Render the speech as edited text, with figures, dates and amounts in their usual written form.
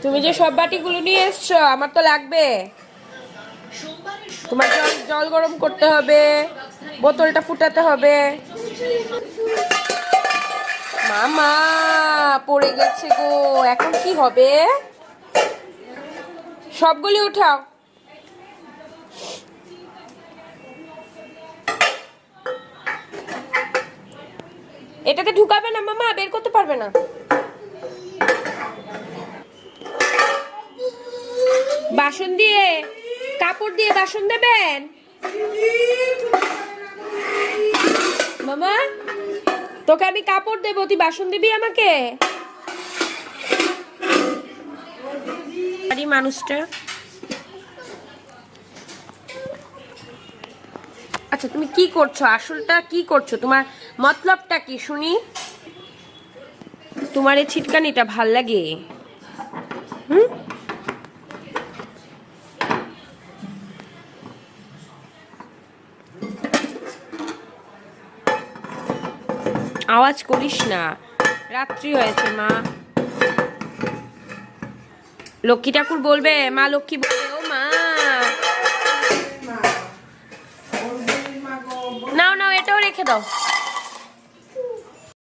তুমি যে সব বাটিগুলো নিয়ে এসছো আমার তো লাগবে। তোমার জল গরম করতে হবে, বোতলটা ফুটাতে হবে। মামা পড়ে গেছে গো, এখন কি হবে? সবগুলি উঠাও। এটাতে ঢুকাবে না মামা, বের করতে পারবে না। বাসন দিয়ে, কাপড় দিয়ে বাসন দেবেন মামা। তোকে আমি কাপড় দেবো, তুই বাসন দিবি আমাকে। মানুষটা আচ্ছা, তুমি কি করছো? আসলটা কি করছো? তোমার মতলবটা কি শুনি? তোমার এই ছিটকানিটা ভাল লাগে? আওয়াজ করিস না, রাত্রি হয়েছে। মা লক্ষ্মী ঠাকুর বলবে, মা লক্ষ্মী বলবে, ও মা। নাও নাও, এটাও রেখে দাও।